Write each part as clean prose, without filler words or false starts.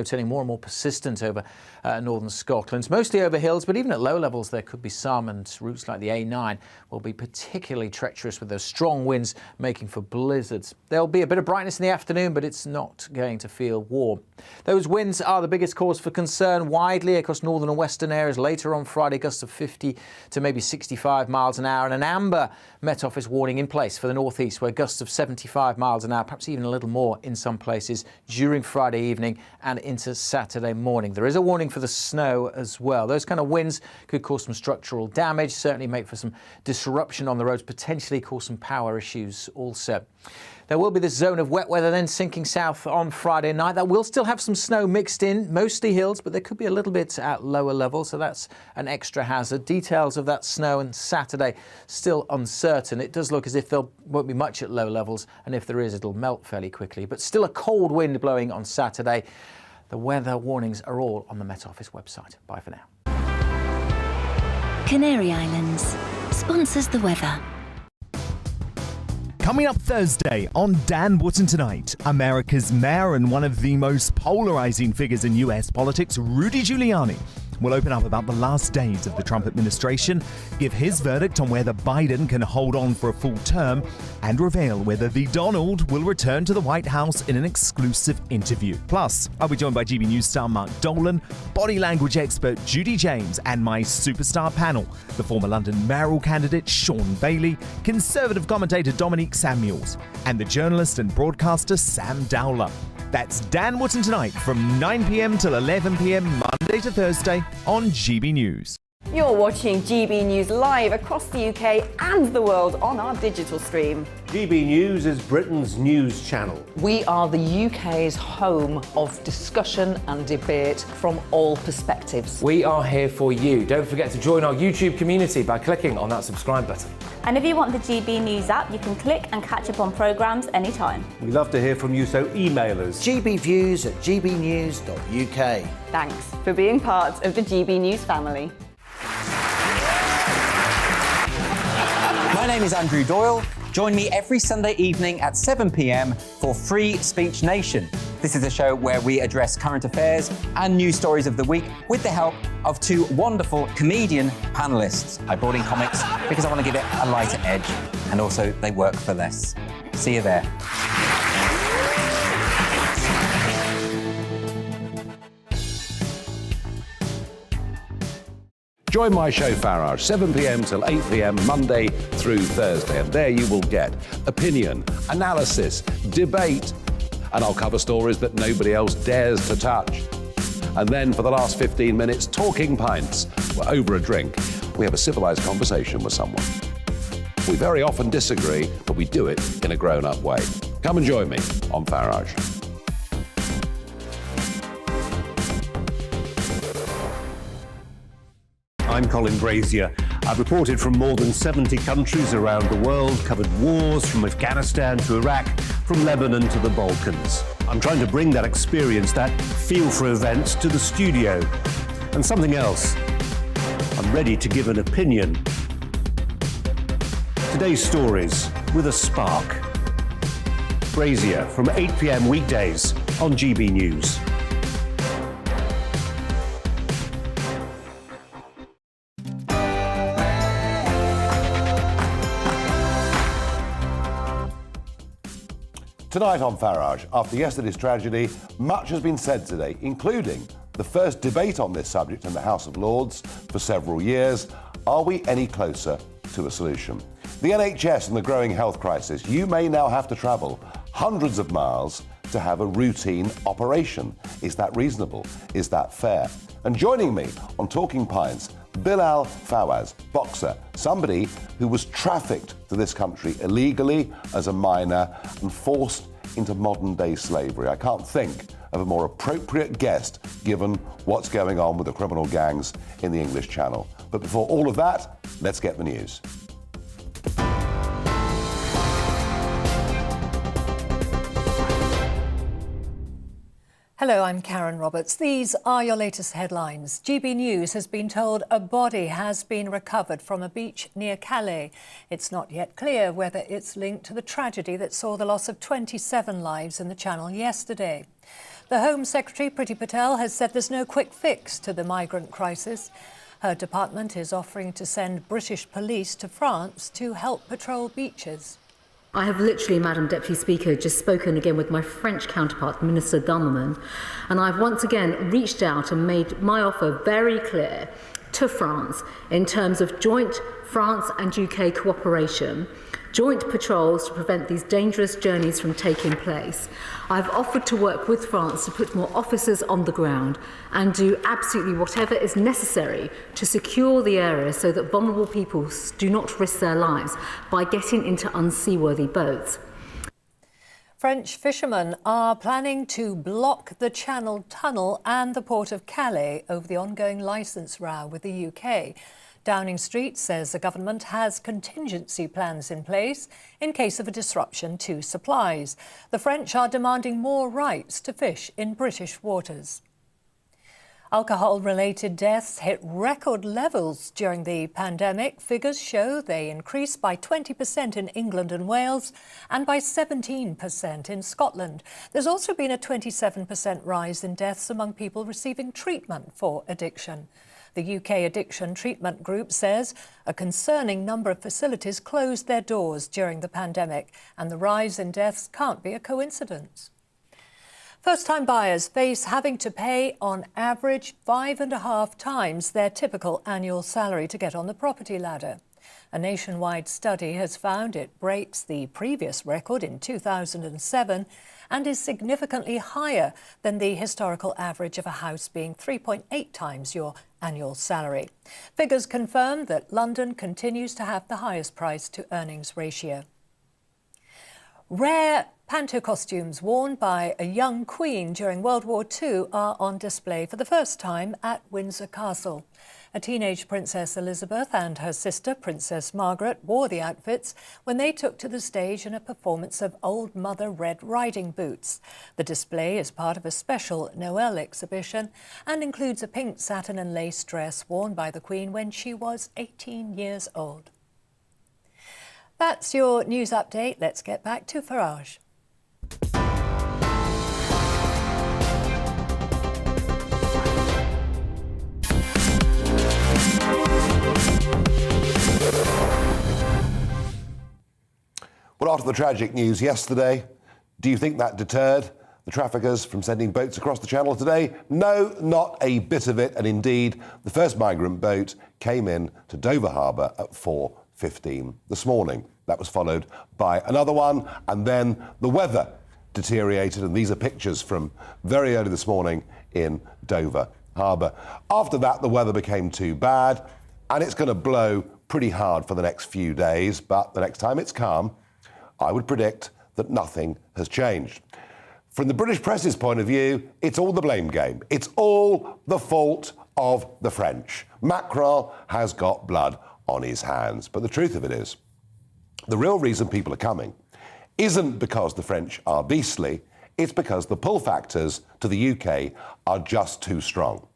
Turning more and more persistent over northern Scotland, mostly over hills, but even at low levels there could be some, and routes like the A9 will be particularly treacherous with those strong winds making for blizzards. There'll be a bit of brightness in the afternoon, but it's not going to feel warm. Those winds are the biggest cause for concern widely across northern and western areas. Later on Friday, gusts of 50 to maybe 65 miles an hour, and an amber Met Office warning in place for the northeast, where gusts of 75 miles an hour, perhaps even a little more in some places during Friday evening and into Saturday morning. There is a warning for the snow as well. Those kind of winds could cause some structural damage, certainly make for some disruption on the roads, potentially cause some power issues also. There will be this zone of wet weather then sinking south on Friday night. That will still have some snow mixed in, mostly hills, but there could be a little bit at lower levels, so that's an extra hazard. Details of that snow on Saturday still uncertain. It does look as if there won't be much at low levels, and if there is, it'll melt fairly quickly. But still a cold wind blowing on Saturday. The weather warnings are all on the Met Office website. Bye for now. Canary Islands sponsors the weather. Coming up Thursday on Dan Wootton Tonight, America's mayor and one of the most polarizing figures in US politics, Rudy Giuliani, will open up about the last days of the Trump administration, give his verdict on whether Biden can hold on for a full term, and reveal whether the Donald will return to the White House in an exclusive interview. Plus, I'll be joined by GB News star Mark Dolan, body language expert Judy James, and my superstar panel, the former London mayoral candidate Sean Bailey, Conservative commentator Dominique Samuels, and the journalist and broadcaster Sam Dowler. That's Dan Wootton Tonight from 9 p.m. till 11 p.m. Monday to Thursday on GB News. You're watching GB News live across the UK and the world on our digital stream. GB News is Britain's news channel. We are the UK's home of discussion and debate from all perspectives. We are here for you. Don't forget to join our YouTube community by clicking on that subscribe button. And if you want the GB News app, you can click and catch up on programmes anytime. We love to hear from you, so email us. gbviews@gbnews.uk. Thanks for being part of the GB News family. My name is Andrew Doyle. Join me every Sunday evening at 7 p.m. for Free Speech Nation. This is a show where we address current affairs and news stories of the week with the help of two wonderful comedian panellists. I brought in comics because I want to give it a lighter edge, and also they work for less. See you there. Join my show Farage, 7 p.m. till 8 p.m. Monday through Thursday, and there you will get opinion, analysis, debate, and I'll cover stories that nobody else dares to touch. And then for the last 15 minutes, talking pints. We're over a drink. We have a civilised conversation with someone. We very often disagree, but we do it in a grown-up way. Come and join me on Farage. I'm Colin Brazier. I've reported from more than 70 countries around the world, covered wars from Afghanistan to Iraq, from Lebanon to the Balkans. I'm trying to bring that experience, that feel for events, to the studio. And something else. I'm ready to give an opinion. Today's stories with a spark. Brazier from 8 p.m. weekdays on GB News. Tonight on Farage, after yesterday's tragedy, much has been said today, including the first debate on this subject in the House of Lords for several years. Are we any closer to a solution? The NHS and the growing health crisis. You may now have to travel hundreds of miles to have a routine operation. Is that reasonable? Is that fair? And joining me on Talking Pints, Bilal Fawaz, boxer, somebody who was trafficked to this country illegally as a minor and forced into modern-day slavery. I can't think of a more appropriate guest given what's going on with the criminal gangs in the English Channel. But before all of that, let's get the news. Hello, I'm Karen Roberts. These are your latest headlines. GB News has been told a body has been recovered from a beach near Calais. It's not yet clear whether it's linked to the tragedy that saw the loss of 27 lives in the Channel yesterday. The Home Secretary, Priti Patel, has said there's no quick fix to the migrant crisis. Her department is offering to send British police to France to help patrol beaches. I have literally, Madam Deputy Speaker, just spoken again with my French counterpart, Minister Darmanin, and I've once again reached out and made my offer very clear to France in terms of joint France and UK cooperation, joint patrols to prevent these dangerous journeys from taking place. I've offered to work with France to put more officers on the ground and do absolutely whatever is necessary to secure the area so that vulnerable people do not risk their lives by getting into unseaworthy boats. French fishermen are planning to block the Channel Tunnel and the port of Calais over the ongoing licence row with the UK. Downing Street says the government has contingency plans in place in case of a disruption to supplies. The French are demanding more rights to fish in British waters. Alcohol-related deaths hit record levels during the pandemic. Figures show they increased by 20% in England and Wales and by 17% in Scotland. There's also been a 27% rise in deaths among people receiving treatment for addiction. The UK Addiction Treatment Group says a concerning number of facilities closed their doors during the pandemic, and the rise in deaths can't be a coincidence. First-time buyers face having to pay, on average, 5.5 times their typical annual salary to get on the property ladder. A nationwide study has found it breaks the previous record in 2007 and is significantly higher than the historical average of a house being 3.8 times your annual salary. Figures confirm that London continues to have the highest price-to-earnings ratio. Rare panto costumes worn by a young queen during World War II are on display for the first time at Windsor Castle. A teenage Princess Elizabeth and her sister, Princess Margaret, wore the outfits when they took to the stage in a performance of Old Mother Red Riding Boots. The display is part of a special Noel exhibition and includes a pink satin and lace dress worn by the Queen when she was 18 years old. That's your news update. Let's get back to Farage. Well, after the tragic news yesterday, do you think that deterred the traffickers from sending boats across the Channel today? No, not a bit of it. And indeed, the first migrant boat came in to Dover Harbour at 4:15 this morning. That was followed by another one, and then the weather deteriorated, and these are pictures from very early this morning in Dover Harbour. After that, the weather became too bad, and it's going to blow pretty hard for the next few days, but the next time it's calm, I would predict that nothing has changed. From the British press's point of view, it's all the blame game. It's all the fault of the French. Macron has got blood on his hands. But the truth of it is, the real reason people are coming isn't because the French are beastly, it's because the pull factors to the UK are just too strong.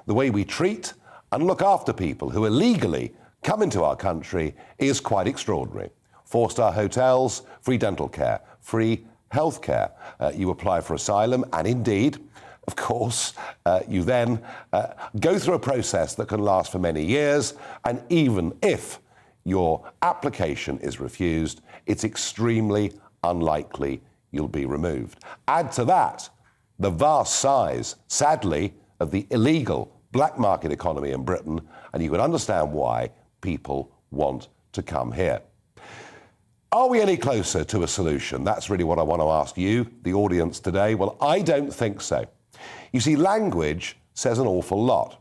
The way we treat and look after people who illegally come into our country is quite extraordinary. 4-star hotels, free dental care, free health care. You apply for asylum, and indeed, of course, you then go through a process that can last for many years, and even if your application is refused, it's extremely unlikely you'll be removed. Add to that the vast size, sadly, of the illegal black market economy in Britain, and you can understand why people want to come here. Are we any closer to a solution? That's really what I want to ask you, the audience, today. Well, I don't think so. You see, language says an awful lot.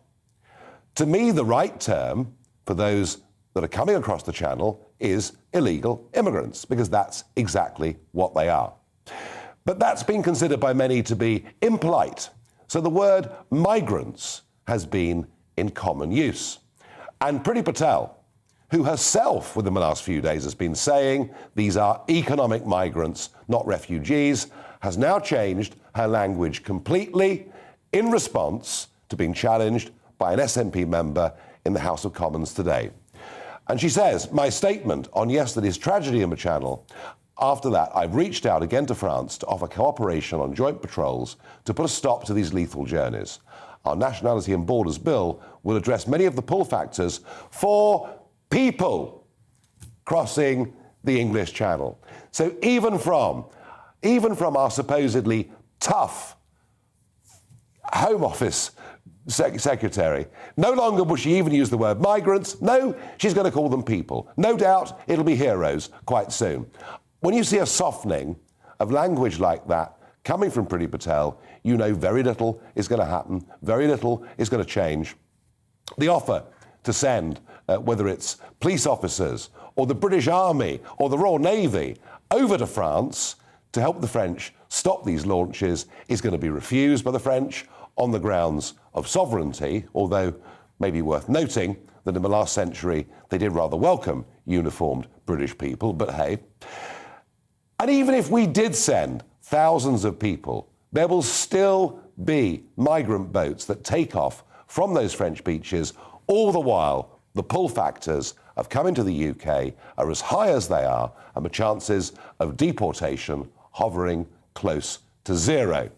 To me, the right term for those that are coming across the Channel is illegal immigrants, because that's exactly what they are. But that's been considered by many to be impolite. So the word migrants has been in common use. And Priti Patel, who herself within the last few days has been saying these are economic migrants, not refugees, has now changed her language completely in response to being challenged by an SNP member in the House of Commons today. And she says, my statement on yesterday's tragedy in the Channel, After that, I've reached out again to France to offer cooperation on joint patrols to put a stop to these lethal journeys. Our Nationality and Borders Bill will address many of the pull factors for people crossing the English Channel. So even from our supposedly tough Home Office secretary, no longer will she even use the word migrants. No, she's going to call them people. No doubt it'll be heroes quite soon. When you see a softening of language like that coming from Priti Patel, you know very little is going to happen, very little is going to change. The offer to send, whether it's police officers or the British Army or the Royal Navy over to France to help the French stop these launches is going to be refused by the French on the grounds of sovereignty, although maybe worth noting that in the last century they did rather welcome uniformed British people, but hey. And even if we did send thousands of people, there will still be migrant boats that take off from those French beaches. All the while, the pull factors of coming to the UK are as high as they are, and the chances of deportation hovering close to zero.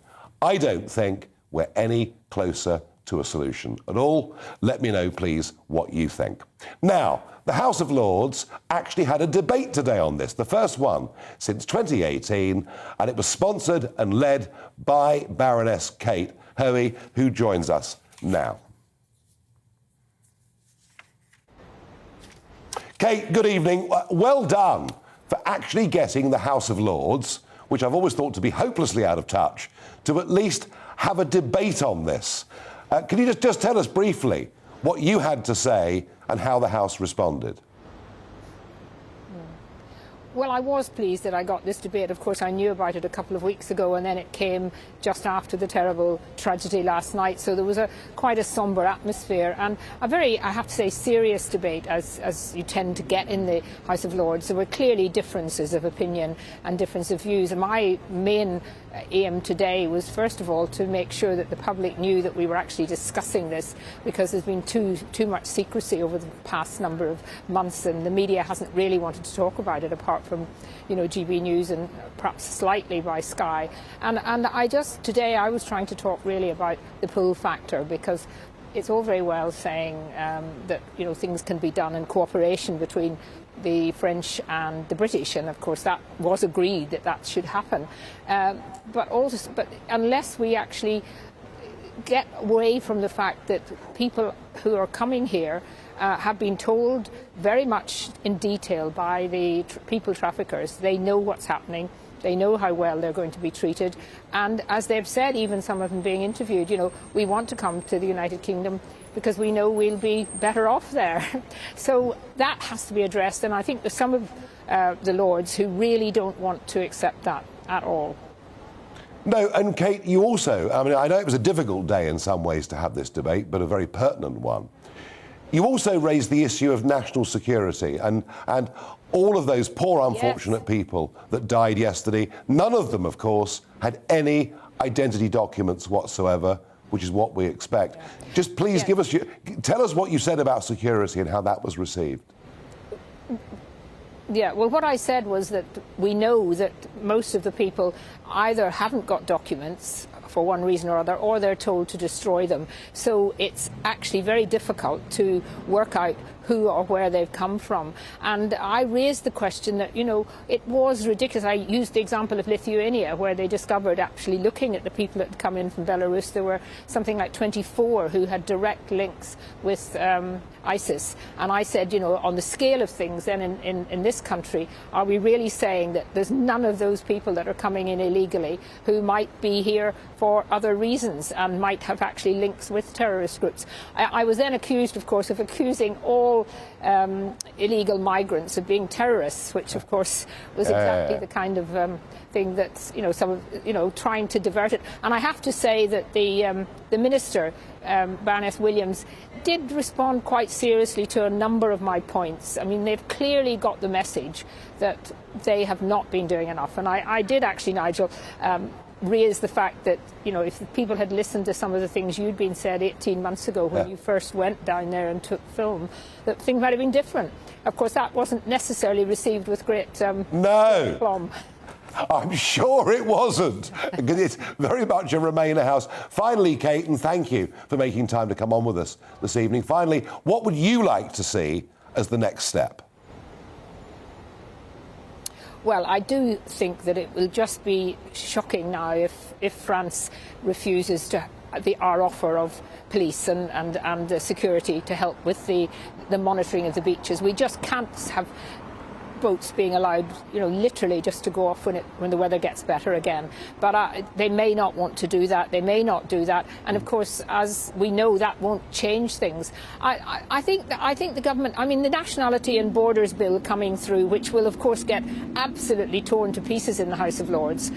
I don't think we're any closer to a solution at all. Let me know, please, what you think. Now, the House of Lords actually had a debate today on this, the first one since 2018, and it was sponsored and led by Baroness Kate Hoey, who joins us now. Kate, good evening. Well done for actually getting the House of Lords, which I've always thought to be hopelessly out of touch, to at least have a debate on this. Can you just tell us briefly what you had to say and how the House responded? Well, I was pleased that I got this debate. Of course, I knew about it a couple of weeks ago, and then it came just after the terrible tragedy last night. So there was quite a sombre atmosphere and a very, I have to say, serious debate, as you tend to get in the House of Lords. There were clearly differences of opinion and difference of views. And my main aim today was, first of all, to make sure that the public knew that we were actually discussing this, because there's been too much secrecy over the past number of months, and the media hasn't really wanted to talk about it, apart from, you know, GBNews and perhaps slightly by Sky. And today I was trying to talk really about the pull factor, because it's all very well saying that, you know, things can be done in cooperation between the French and the British, and of course that was agreed that should happen. But unless we actually get away from the fact that people who are coming here have been told very much in detail by the people traffickers. They know what's happening. They know how well they're going to be treated. And as they've said, even some of them being interviewed, you know, we want to come to the United Kingdom because we know we'll be better off there. So that has to be addressed. And I think there's some of the Lords who really don't want to accept that at all. No, and Kate, you also, I mean, I know it was a difficult day in some ways to have this debate, but a very pertinent one. You also raised the issue of national security and all of those poor, unfortunate people that died yesterday. None of them, of course, had any identity documents whatsoever, which is what we expect. Just please tell us what you said about security and how that was received. Yeah, well, what I said was that we know that most of the people either haven't got documents for one reason or other, or they're told to destroy them. So it's actually very difficult to work out who or where they've come from. And I raised the question that, you know, it was ridiculous. I used the example of Lithuania, where they discovered, actually looking at the people that had come in from Belarus, there were something like 24 who had direct links with ISIS. And I said, you know, on the scale of things then in this country, are we really saying that there's none of those people that are coming in illegally who might be here for other reasons and might have actually links with terrorist groups? I was then accused, of course, of accusing all illegal migrants of being terrorists, which of course was exactly the kind of thing that's, you know, some of, you know, trying to divert it. And I have to say that the minister, Baroness Williams, did respond quite seriously to a number of my points. I mean, they've clearly got the message that they have not been doing enough. And I did actually, Nigel, raise the fact that, you know, if people had listened to some of the things you'd been said 18 months ago when you first went down there and took film, that things might have been different. Of course, that wasn't necessarily received with great aplomb. I'm sure it wasn't, because it's very much a Remainer house. Finally, Kate, and thank you for making time to come on with us this evening. Finally, what would you like to see as the next step? Well, I do think that it will just be shocking now if France refuses to our offer of police and security to help with the monitoring of the beaches. We just can't have boats being allowed, you know, literally just to go off when the weather gets better again. But they may not want to do that. They may not do that. And of course, as we know, that won't change things. I think the government, I mean, the Nationality and Borders Bill coming through, which will of course get absolutely torn to pieces in the House of Lords,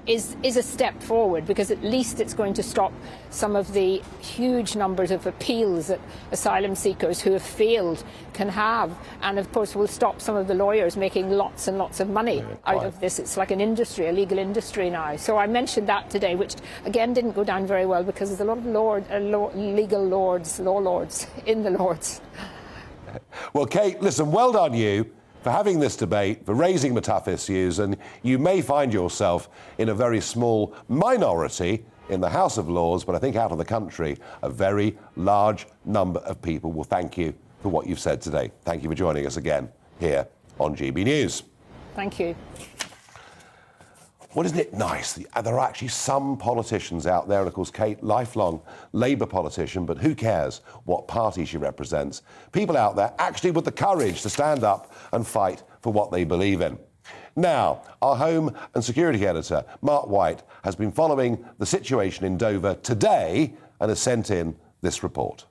is a step forward, because at least it's going to stop some of the huge numbers of appeals that asylum seekers who have failed can have, and of course will stop some of the lawyers making lots and lots of money out of this. It's like an industry, a legal industry now. So I mentioned that today, which again didn't go down very well, because there's a lot of legal lords, law lords in the Lords. Well, Kate, listen, well done you for having this debate, for raising the tough issues, and you may find yourself in a very small minority in the House of Lords, but I think out of the country, a very large number of people will thank you for what you've said today. Thank you for joining us again here on GB News. Thank you. Well, isn't it nice? There are actually some politicians out there, and of course, Kate, lifelong Labour politician, but who cares what party she represents? People out there actually with the courage to stand up and fight for what they believe in. Now, our Home and Security Editor, Mark White, has been following the situation in Dover today and has sent in this report.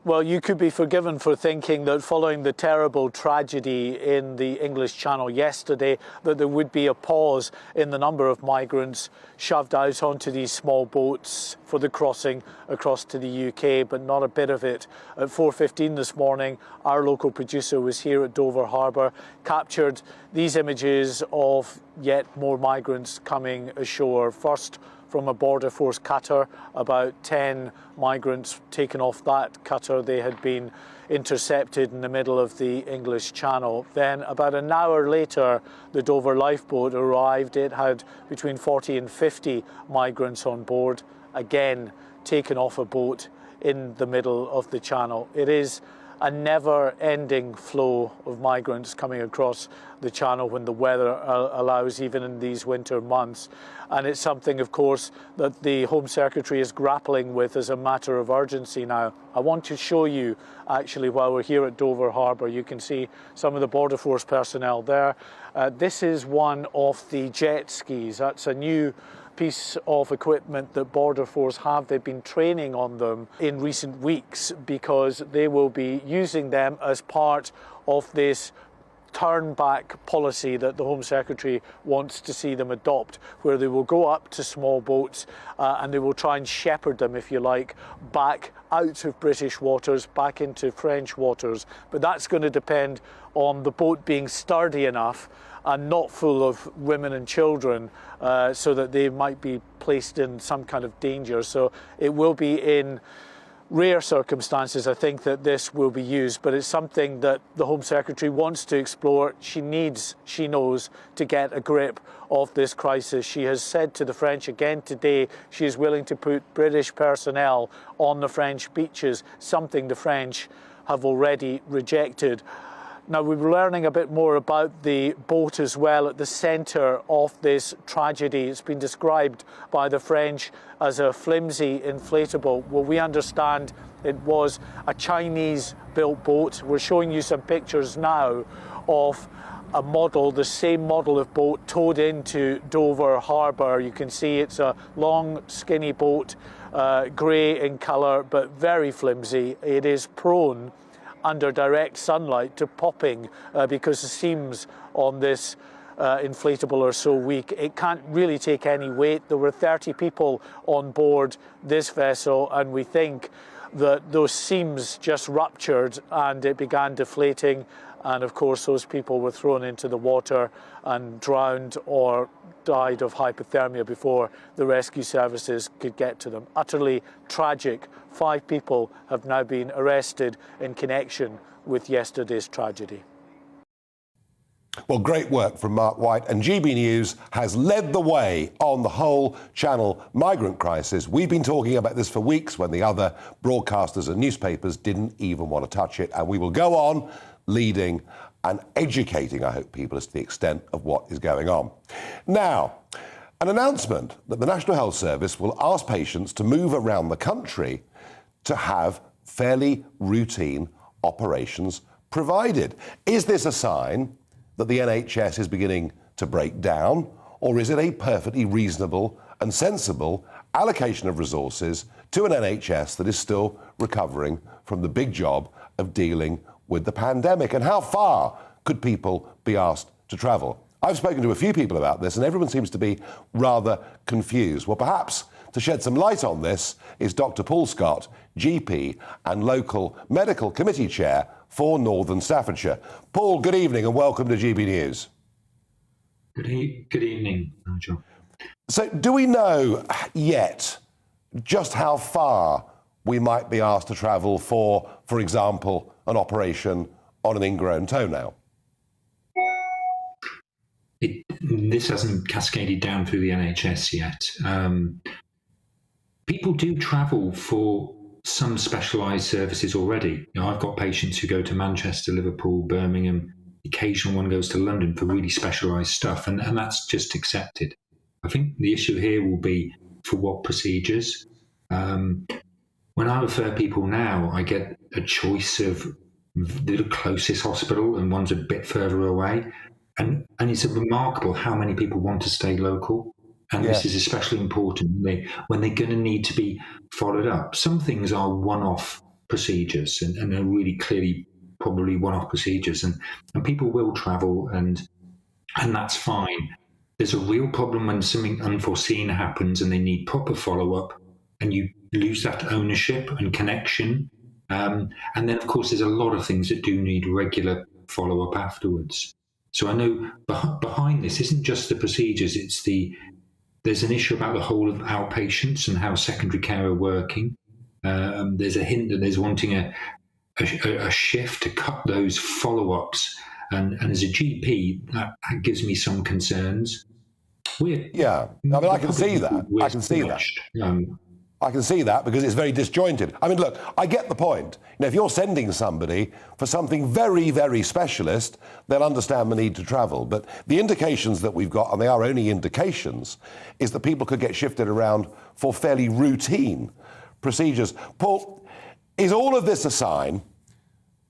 Well, you could be forgiven for thinking that following the terrible tragedy in the English Channel yesterday, that there would be a pause in the number of migrants shoved out onto these small boats for the crossing across to the UK, but not a bit of it. At 4:15 this morning, our local producer was here at Dover Harbour, captured these images of yet more migrants coming ashore. First, from a border force cutter, about 10 migrants taken off that cutter. They had been intercepted in the middle of the English Channel. Then about an hour later, the Dover lifeboat arrived. It had between 40 and 50 migrants on board, again taken off a boat in the middle of the Channel. It is a never-ending flow of migrants coming across the Channel when the weather allows, even in these winter months. And it's something, of course, that the Home Secretary is grappling with as a matter of urgency now. I want to show you, actually, while we're here at Dover Harbour, you can see some of the Border Force personnel there. This is one of the jet skis. That's a new piece of equipment that Border Force have. They've been training on them in recent weeks because they will be using them as part of this turn back policy that the Home Secretary wants to see them adopt, where they will go up to small boats and they will try and shepherd them, if you like, back out of British waters, back into French waters. But that's going to depend on the boat being sturdy enough and not full of women and children, so that they might be placed in some kind of danger. So it will be in rare circumstances, I think, that this will be used, but it's something that the Home Secretary wants to explore. She needs, she knows, to get a grip of this crisis. She has said to the French again today she is willing to put British personnel on the French beaches, something the French have already rejected. Now, we were learning a bit more about the boat as well at the centre of this tragedy. It's been described by the French as a flimsy inflatable. Well, we understand it was a Chinese-built boat. We're showing you some pictures now of a model, the same model of boat towed into Dover Harbour. You can see it's a long, skinny boat, grey in colour, but very flimsy. It is prone under direct sunlight to popping because the seams on this inflatable are so weak. It can't really take any weight. There were 30 people on board this vessel, and we think that those seams just ruptured and it began deflating, and of course those people were thrown into the water and drowned or died of hypothermia before the rescue services could get to them. Utterly tragic. 5 people have now been arrested in connection with yesterday's tragedy. Well, great work from Mark White, and GB News has led the way on the whole Channel migrant crisis. We've been talking about this for weeks when the other broadcasters and newspapers didn't even want to touch it, and we will go on leading and educating, I hope, people as to the extent of what is going on. Now, an announcement that the National Health Service will ask patients to move around the country to have fairly routine operations provided. Is this a sign that the NHS is beginning to break down, or is it a perfectly reasonable and sensible allocation of resources to an NHS that is still recovering from the big job of dealing with the pandemic? And how far could people be asked to travel? I've spoken to a few people about this, and everyone seems to be rather confused. Well, perhaps to shed some light on this is Dr. Paul Scott, GP and local medical committee chair for Northern Staffordshire. Paul, good evening and welcome to GB News. Good evening, Nigel. So do we know yet just how far we might be asked to travel for example, an operation on an ingrown toenail? This hasn't cascaded down through the NHS yet. People do travel for some specialised services already. You know, I've got patients who go to Manchester, Liverpool, Birmingham. The occasional one goes to London for really specialised stuff, and that's just accepted. I think the issue here will be for what procedures. When I refer people now, I get a choice of the closest hospital, and one's a bit further away. And it's remarkable how many people want to stay local. And This is especially important when they're going to need to be followed up. Some things are one-off procedures and are really clearly probably one-off procedures. And people will travel and that's fine. There's a real problem when something unforeseen happens and they need proper follow-up and you lose that ownership and connection. And then, of course, there's a lot of things that do need regular follow-up afterwards. So I know behind this isn't just the procedures, there's an issue about the whole of outpatients and how secondary care are working. There's a hint that there's wanting a shift to cut those follow-ups. And as a GP, that gives me some concerns. I can see that. I can see that because it's very disjointed. I mean, look, I get the point. You know, if you're sending somebody for something very, very specialist, they'll understand the need to travel. But the indications that we've got, and they are only indications, is that people could get shifted around for fairly routine procedures. Paul, is all of this a sign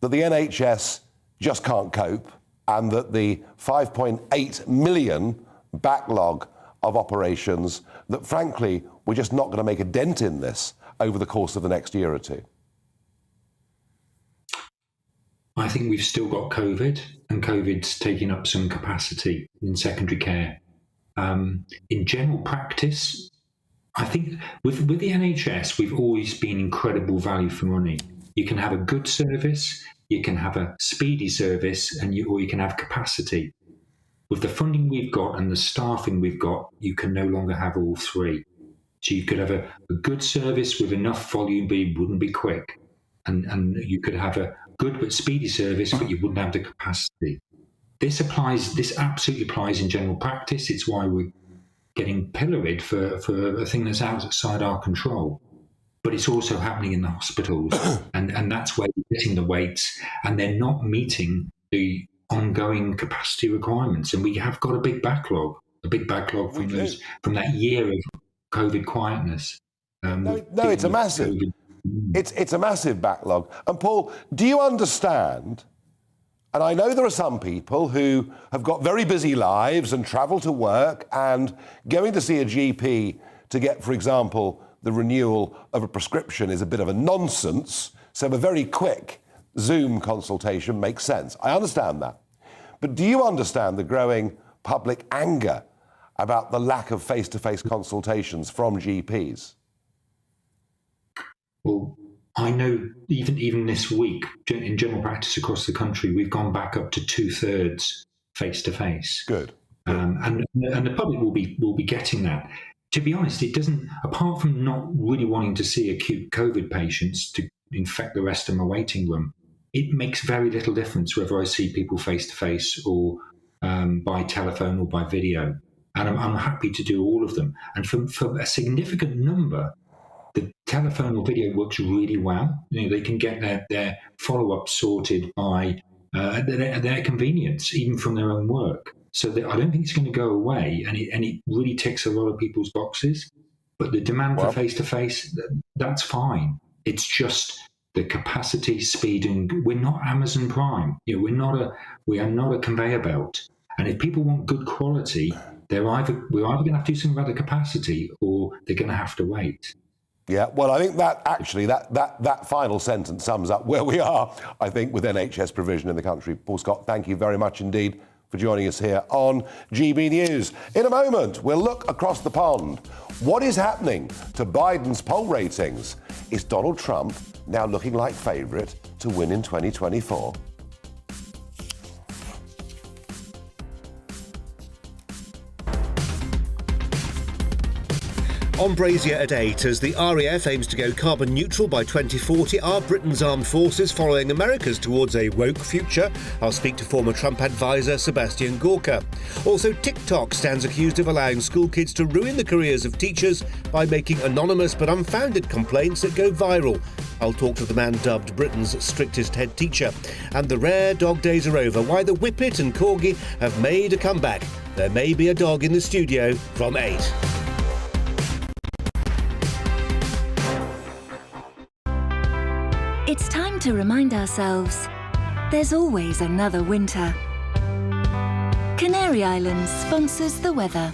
that the NHS just can't cope and that the 5.8 million backlog of operations, that frankly, we're just not going to make a dent in this over the course of the next year or two? I think we've still got COVID, and COVID's taking up some capacity in secondary care. In general practice, I think with the NHS, we've always been incredible value for money. You can have a good service, you can have a speedy service, or you can have capacity. With the funding we've got and the staffing we've got, you can no longer have all three. So you could have a good service with enough volume, but it wouldn't be quick. And you could have a good but speedy service, but you wouldn't have the capacity. This absolutely applies in general practice. It's why we're getting pilloried for a thing that's outside our control. But it's also happening in the hospitals. and that's where you're getting the waits, and they're not meeting the ongoing capacity requirements, and we have got a big backlog from that year of COVID quietness. It's a massive. It's a massive backlog. And Paul, do you understand? And I know there are some people who have got very busy lives and travel to work, and going to see a GP to get, for example, the renewal of a prescription is a bit of a nonsense. So a very quick Zoom consultation makes sense. I understand that. But do you understand the growing public anger about the lack of face-to-face consultations from GPs? Well, I know even this week, in general practice across the country, we've gone back up to 2/3 face-to-face. Good. And the public will be getting that. To be honest, it doesn't, apart from not really wanting to see acute COVID patients to infect the rest of my waiting room, it makes very little difference whether I see people face-to-face or by telephone or by video. And I'm happy to do all of them. And for a significant number, the telephone or video works really well. They can get their follow-up sorted by their convenience, even from their own work. So I don't think it's going to go away, and it really ticks a lot of people's boxes. But the demand for face-to-face, that's fine. It's just the capacity, speed, and we're not Amazon Prime. We are not a conveyor belt. And if people want good quality, we're either going to have to do something about the capacity, or they're going to have to wait. Yeah, well, I think that actually, that final sentence sums up where we are, I think, with NHS provision in the country. Paul Scott, thank you very much indeed for joining us here on GB News. In a moment, we'll look across the pond. What is happening to Biden's poll ratings? Is Donald Trump now looking like favourite to win in 2024? On Brazier at 8, as the RAF aims to go carbon neutral by 2040, are Britain's armed forces following America's towards a woke future? I'll speak to former Trump advisor Sebastian Gorka. Also, TikTok stands accused of allowing school kids to ruin the careers of teachers by making anonymous but unfounded complaints that go viral. I'll talk to the man dubbed Britain's strictest head teacher. And the rare dog days are over. Why the Whippet and Corgi have made a comeback. There may be a dog in the studio from 8. It's time to remind ourselves there's always another winter. Canary Islands sponsors the weather.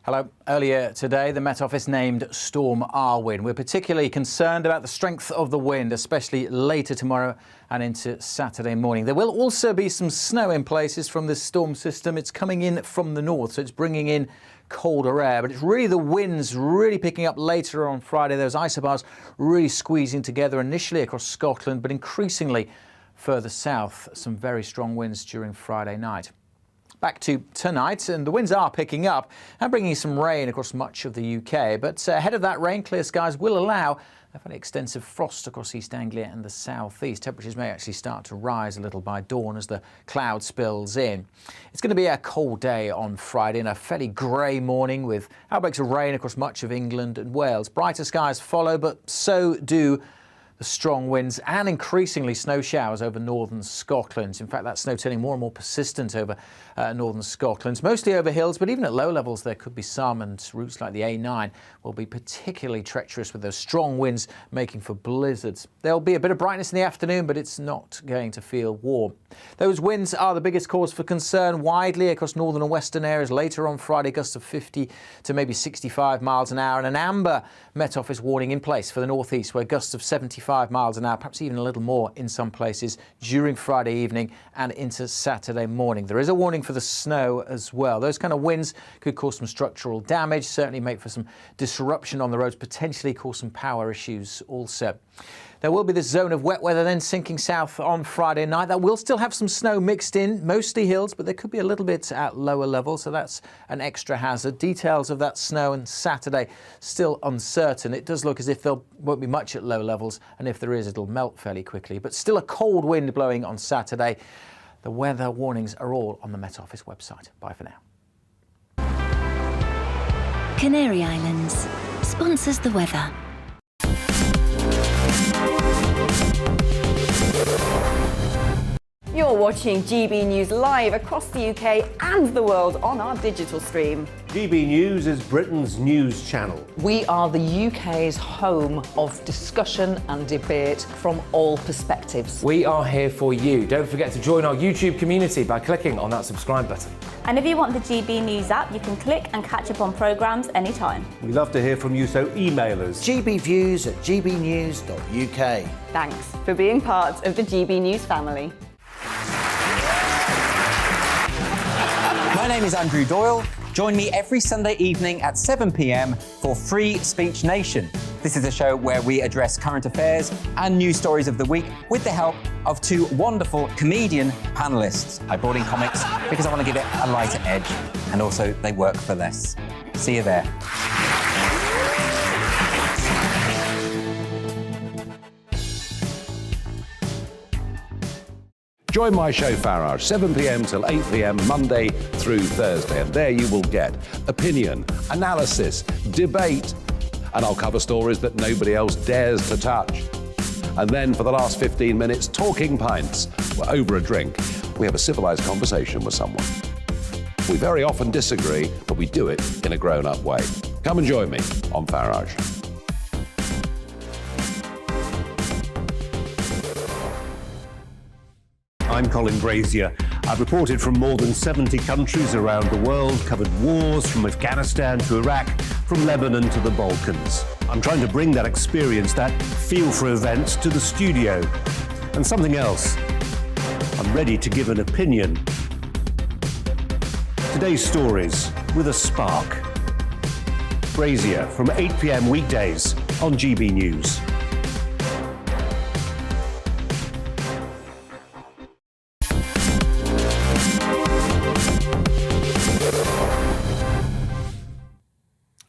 Hello. Earlier today, the Met Office named Storm Arwen. We're particularly concerned about the strength of the wind, especially later tomorrow and into Saturday morning. There will also be some snow in places from this storm system. It's coming in from the north, so it's bringing in colder air, but it's really the winds really picking up later on Friday. Those isobars really squeezing together initially across Scotland, but increasingly further south. Some very strong winds during Friday night. Back to tonight, and the winds are picking up and bringing some rain across much of the UK. But ahead of that rain, clear skies will allow a fairly extensive frost across East Anglia and the south east. Temperatures may actually start to rise a little by dawn as the cloud spills in. It's going to be a cold day on Friday and a fairly grey morning with outbreaks of rain across much of England and Wales. Brighter skies follow, but so do the strong winds and increasingly snow showers over northern Scotland. In fact, that snow turning more and more persistent over northern Scotland, mostly over hills, but even at low levels there could be some, and routes like the A9 will be particularly treacherous with those strong winds making for blizzards. There'll be a bit of brightness in the afternoon, but it's not going to feel warm. Those winds are the biggest cause for concern widely across northern and western areas. Later on Friday, gusts of 50 to maybe 65 miles an hour, and an amber Met Office warning in place for the northeast, where gusts of 75 miles an hour, perhaps even a little more in some places during Friday evening and into Saturday morning. There is a warning for the snow as well. Those kind of winds could cause some structural damage, certainly make for some disruption on the roads, potentially cause some power issues also. There will be this zone of wet weather then sinking south on Friday night. That will still have some snow mixed in, mostly hills, but there could be a little bit at lower levels, so that's an extra hazard. Details of that snow on Saturday still uncertain. It does look as if there won't be much at low levels, and if there is, it'll melt fairly quickly. But still a cold wind blowing on Saturday. The weather warnings are all on the Met Office website. Bye for now. Canary Islands sponsors the weather. You're watching GB News live across the UK and the world on our digital stream. GB News is Britain's news channel. We are the UK's home of discussion and debate from all perspectives. We are here for you. Don't forget to join our YouTube community by clicking on that subscribe button. And if you want the GB News app, you can click and catch up on programmes anytime. We love to hear from you, so email us. gbviews@gbnews.uk. Thanks for being part of the GB News family. My name is Andrew Doyle. Join me every Sunday evening at 7 p.m. for Free Speech Nation. This is a show where we address current affairs and news stories of the week with the help of two wonderful comedian panellists. I brought in comics because I want to give it a lighter edge, and also they work for less. See you there. Join my show Farage, 7 p.m. till 8 p.m. Monday through Thursday, and there you will get opinion, analysis, debate, and I'll cover stories that nobody else dares to touch. And then for the last 15 minutes, talking pints. We're over a drink. We have a civilised conversation with someone. We very often disagree, but we do it in a grown-up way. Come and join me on Farage. I'm Colin Brazier. I've reported from more than 70 countries around the world, covered wars from Afghanistan to Iraq, from Lebanon to the Balkans. I'm trying to bring that experience, that feel for events, to the studio. And something else. I'm ready to give an opinion. Today's stories with a spark. Brazier from 8 p.m. weekdays on GB News.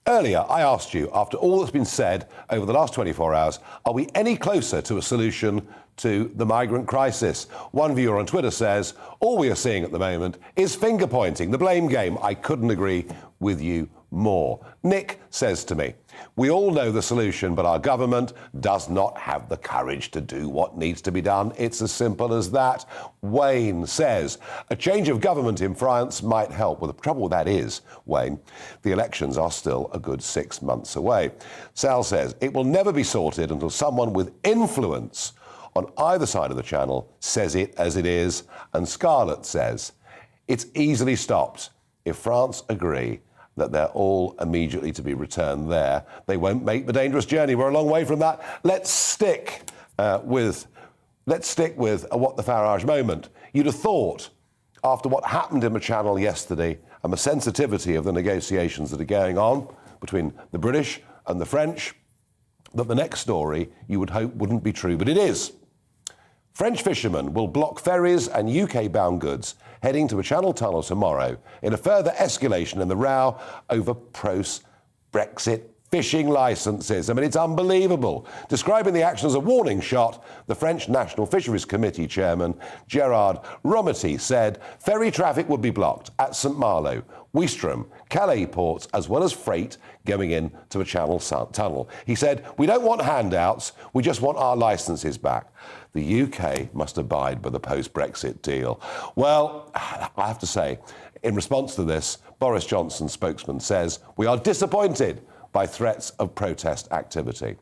Earlier, I asked you, after all that's been said over the last 24 hours, are we any closer to a solution to the migrant crisis? One viewer on Twitter says, all we are seeing at the moment is finger-pointing, the blame game. I couldn't agree with you more. Nick says to me, we all know the solution, but our government does not have the courage to do what needs to be done. It's as simple as that. Wayne says, a change of government in France might help. Well, the trouble with that is, Wayne, the elections are still a good 6 months away. Sal says, it will never be sorted until someone with influence on either side of the channel says it as it is. And Scarlett says, it's easily stopped. If France agree that they're all immediately to be returned there, they won't make the dangerous journey. We're a long way from that. Let's stick with what the Farage moment. You'd have thought, after what happened in the Channel yesterday and the sensitivity of the negotiations that are going on between the British and the French, that the next story you would hope wouldn't be true, but it is. French fishermen will block ferries and UK-bound goods heading to a Channel tunnel tomorrow in a further escalation in the row over post-Brexit fishing licences. I mean, it's unbelievable. Describing the action as a warning shot, the French National Fisheries Committee chairman, Gerard Romety, said ferry traffic would be blocked at St Malo, Ouistreham, Calais ports, as well as freight going in to a Channel tunnel. He said, we don't want handouts, we just want our licences back. The UK must abide by the post-Brexit deal. Well, I have to say, in response to this, Boris Johnson's spokesman says, we are disappointed by threats of protest activity.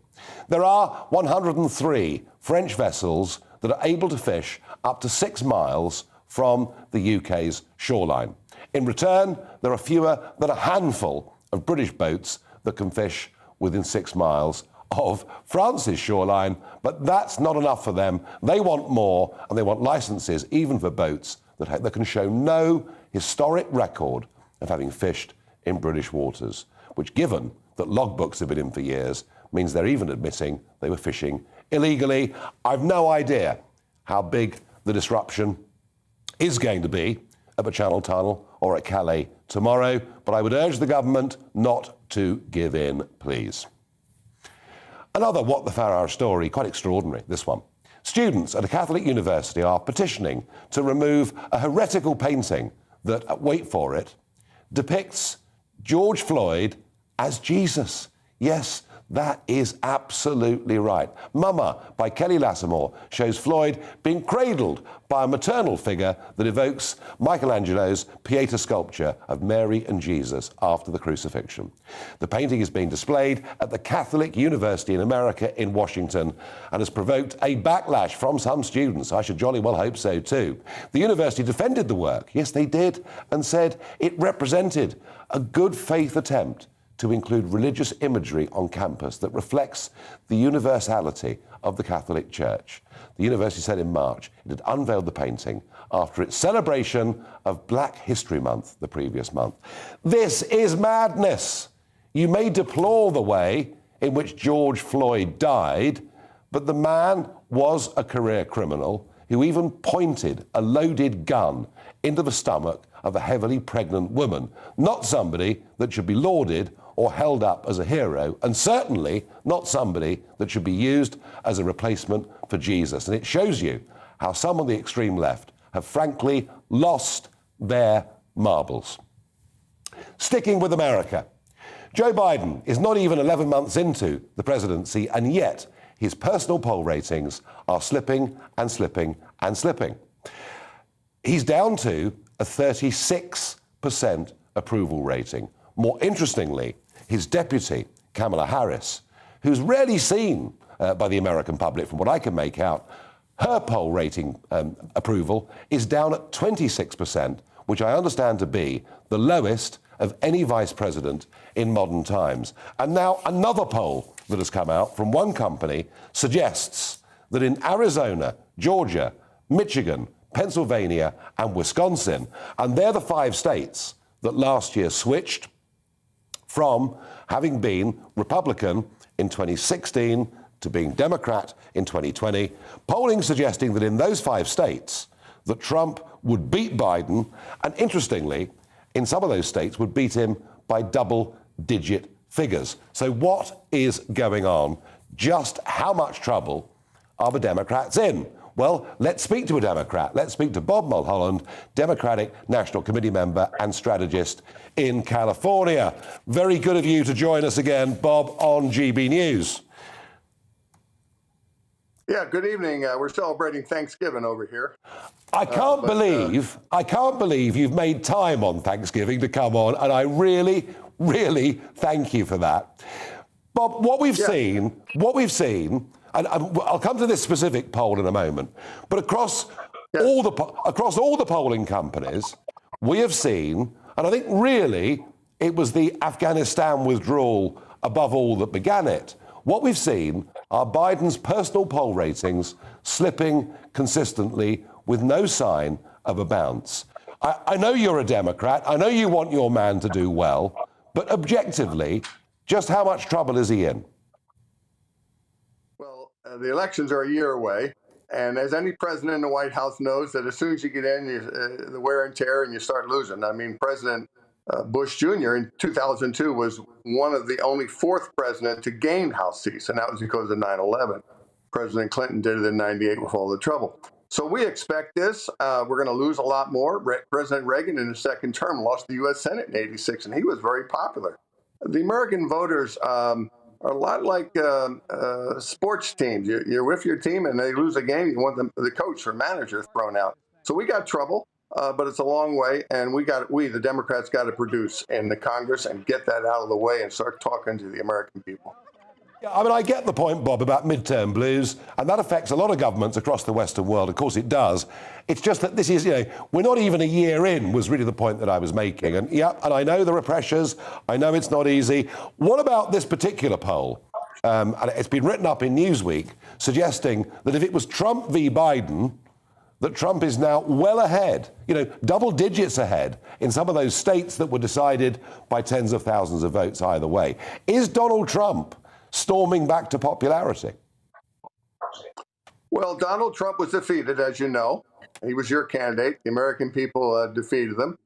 There are 103 French vessels that are able to fish up to 6 miles from the UK's shoreline. In return, there are fewer than a handful of British boats that can fish within 6 miles of France's shoreline, but that's not enough for them. They want more, and they want licences even for boats that can show no historic record of having fished in British waters, which, given that logbooks have been in for years, means they're even admitting they were fishing illegally. I've no idea how big the disruption is going to be at the Channel Tunnel or at Calais tomorrow, but I would urge the government not to give in, please. Another What the Farage story, quite extraordinary, this one. Students at a Catholic university are petitioning to remove a heretical painting that, wait for it, depicts George Floyd as Jesus. Yes, that is absolutely right. Mama by Kelly Lassamore shows Floyd being cradled by a maternal figure that evokes Michelangelo's Pieta sculpture of Mary and Jesus after the crucifixion. The painting is being displayed at the Catholic University in America in Washington and has provoked a backlash from some students. I should jolly well hope so too. The university defended the work, yes they did, and said it represented a good faith attempt to include religious imagery on campus that reflects the universality of the Catholic Church. The university said in March it had unveiled the painting after its celebration of Black History Month the previous month. This is madness. You may deplore the way in which George Floyd died, but the man was a career criminal who even pointed a loaded gun into the stomach of a heavily pregnant woman, not somebody that should be lauded or held up as a hero, and certainly not somebody that should be used as a replacement for Jesus. And it shows you how some on the extreme left have frankly lost their marbles. Sticking with America, Joe Biden is not even 11 months into the presidency, and yet his personal poll ratings are slipping and slipping and slipping. He's down to a 36% approval rating. More interestingly, his deputy, Kamala Harris, who's rarely seen by the American public, from what I can make out, her poll rating approval is down at 26%, which I understand to be the lowest of any vice president in modern times. And now another poll that has come out from one company suggests that in Arizona, Georgia, Michigan, Pennsylvania, and Wisconsin, and they're the 5 states that last year switched from having been Republican in 2016 to being Democrat in 2020, polling suggesting that in those 5 states that Trump would beat Biden, and interestingly, in some of those states would beat him by double-digit figures. So what is going on? Just how much trouble are the Democrats in? Well, let's speak to a Democrat. Let's speak to Bob Mulholland, Democratic National Committee member and strategist in California. Very good of you to join us again, Bob, on GB News. Yeah, good evening. We're celebrating Thanksgiving over here. I can't believe you've made time on Thanksgiving to come on, and I really, really thank you for that. Bob, what we've seen, and I'll come to this specific poll in a moment, but across all the polling companies, we have seen, and I think really it was the Afghanistan withdrawal above all that began it. What we've seen are Biden's personal poll ratings slipping consistently with no sign of a bounce. I know you're a Democrat. I know you want your man to do well, but objectively, just how much trouble is he in? Well, the elections are a year away, and as any president in the White House knows, that as soon as you get in, the wear and tear, and you start losing. I mean, President Bush Jr. in 2002 was one of the only 4th president to gain House seats, and that was because of 9/11. President Clinton did it in 98 with all the trouble. So we expect this. We're going to lose a lot more. President Reagan in his 2nd term lost the U.S. Senate in 86, and he was very popular. The American voters are a lot like sports teams. You're with your team, and they lose a game, you want the coach or manager thrown out. So we got trouble. But it's a long way, and we, the Democrats, got to produce in the Congress and get that out of the way and start talking to the American people. Yeah, I mean, I get the point, Bob, about midterm blues, and that affects a lot of governments across the Western world. Of course it does. It's just that this is, we're not even a year in, was really the point that I was making. And and I know there are pressures. I know it's not easy. What about this particular poll? And it's been written up in Newsweek, suggesting that if it was Trump v. Biden, that Trump is now well ahead, double digits ahead in some of those states that were decided by tens of thousands of votes either way. Is Donald Trump storming back to popularity? Well, Donald Trump was defeated, as you know. He was your candidate. The American people defeated him.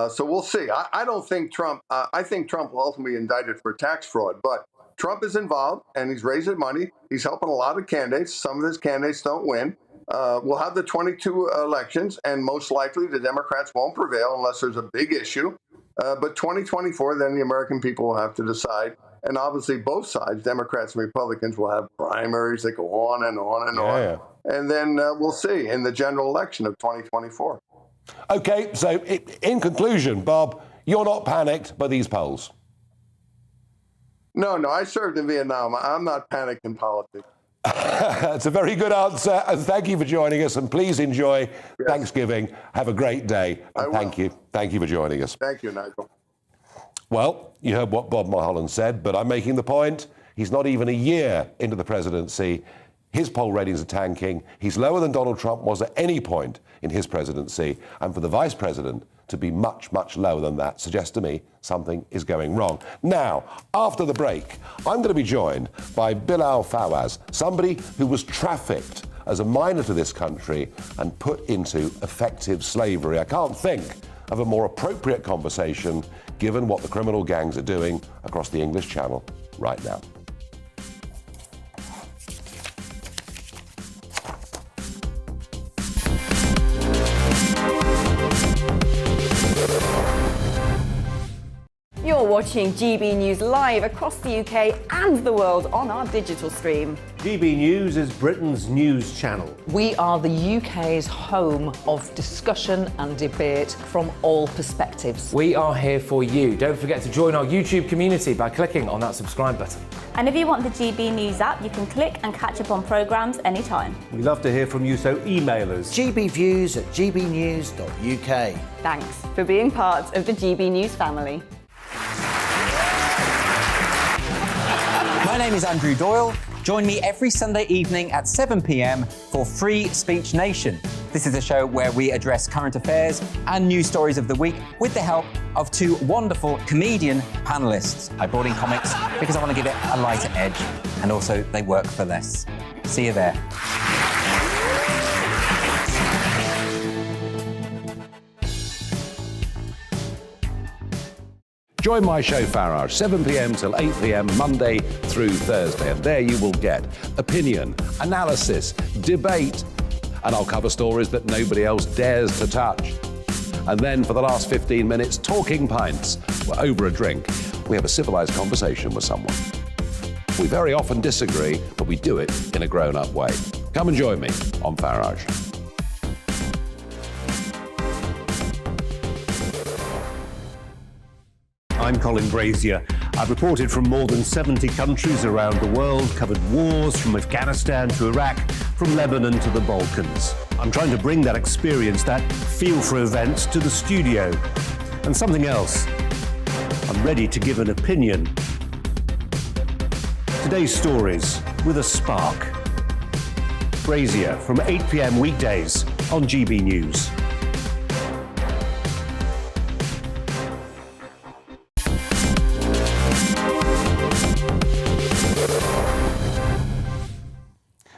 So we'll see. I don't think Trump, I think Trump will ultimately be indicted for tax fraud, but Trump is involved and he's raising money. He's helping a lot of candidates. Some of his candidates don't win. We'll have the 22 elections, and most likely the Democrats won't prevail unless there's a big issue. But 2024, then the American people will have to decide. And obviously both sides, Democrats and Republicans, will have primaries that go on and on and on. And then we'll see in the general election of 2024. OK, so in conclusion, Bob, you're not panicked by these polls? No, I served in Vietnam. I'm not panicked in politics. That's a very good answer, and thank you for joining us, and please enjoy Thanksgiving. Have a great day, and thank you for joining us. Thank you, Nigel. Well, you heard what Bob Mulholland said, but I'm making the point, he's not even a year into the presidency, His poll ratings are tanking. He's lower than Donald Trump was at any point in his presidency. And for the vice president to be much, much lower than that suggests to me something is going wrong. Now, after the break, I'm going to be joined by Bilal Fawaz, somebody who was trafficked as a minor to this country and put into effective slavery. I can't think of a more appropriate conversation given what the criminal gangs are doing across the English Channel right now. You're watching GB News live across the UK and the world on our digital stream. GB News is Britain's news channel. We are the UK's home of discussion and debate from all perspectives. We are here for you. Don't forget to join our YouTube community by clicking on that subscribe button. And if you want the GB News app, you can click and catch up on programmes anytime. We love to hear from you, so email us. gbviews@gbnews.uk. Thanks for being part of the GB News family. My name is Andrew Doyle. Join me every Sunday evening at 7 p.m. for Free Speech Nation. This is a show where we address current affairs and news stories of the week with the help of two wonderful comedian panellists. I brought in comics because I want to give it a lighter edge, and also they work for less. See you there. Join my show Farage, 7 p.m. till 8 p.m. Monday through Thursday. And there you will get opinion, analysis, debate, and I'll cover stories that nobody else dares to touch. And then for the last 15 minutes, talking pints. We're over a drink. We have a civilized conversation with someone. We very often disagree, but we do it in a grown-up way. Come and join me on Farage. I'm Colin Brazier. I've reported from more than 70 countries around the world, covered wars from Afghanistan to Iraq, from Lebanon to the Balkans. I'm trying to bring that experience, that feel for events, to the studio. And something else. I'm ready to give an opinion. Today's stories with a spark. Brazier from 8 p.m. weekdays on GB News.